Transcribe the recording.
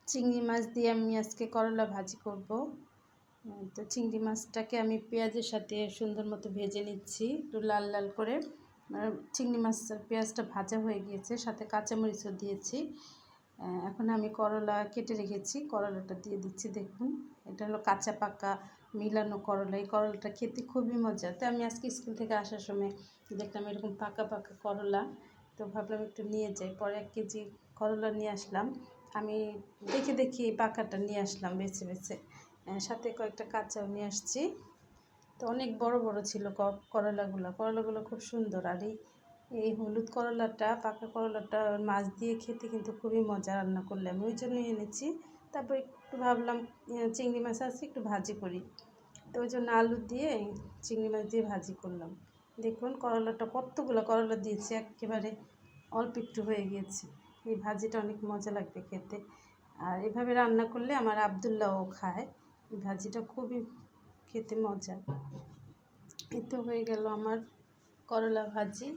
চিংড়ি মাছ দিয়ে আমি আজকে করলা ভাজি করব। তো চিংড়ি মাছটাকে আমি পেঁয়াজের সাথে সুন্দর মতো ভেজে নিচ্ছি একটু লাল লাল করে। চিংড়ি মাছ পেঁয়াজটা ভাজা হয়ে গিয়েছে, সাথে কাঁচামরিচও দিয়েছি। এখন আমি করলা কেটে রেখেছি, করলাটা দিয়ে দিচ্ছি। দেখুন, এটা হলো কাঁচা পাকা মিলানো করলা। এই করলাটা খেতে খুবই মজা। তো আমি আজকে স্কুল থেকে আসার সময় দেখলাম এরকম পাকা পাকা করলা, তো ভাবলাম একটু নিয়ে যাই। পরে 1 কেজি করলা নিয়ে আসলাম। আমি দেখে দেখি পাকাটা নিয়ে আসলাম বেছে বেছে, সাথে কয়েকটা কাঁচাও নিয়ে আসছি। তো অনেক বড় বড় ছিল করলাগুলো খুব সুন্দর। আর এই হলুদ করলাটা, পাকা করলাটা মাছ দিয়ে খেতে কিন্তু খুবই মজা রান্না করলে। আমি ওই জন্যই এনেছি। তারপর একটু ভাবলাম চিংড়ি মাছ আছে, একটু ভাজি করি। তো ওই জন্য আলু দিয়ে চিংড়ি মাছ দিয়ে ভাজি করলাম। দেখুন করলাটা, কতগুলো করলা দিয়েছি, একেবারে অল্প একটু হয়ে গিয়েছে। এই ভাজিটা অনেক মজা লাগবে খেতে। আর এভাবে রান্না করলে আমার আব্দুল্লাহও খায়। এই ভাজিটা খুবই খেতে মজা। এই তো হয়ে গেল আমার করলা ভাজি।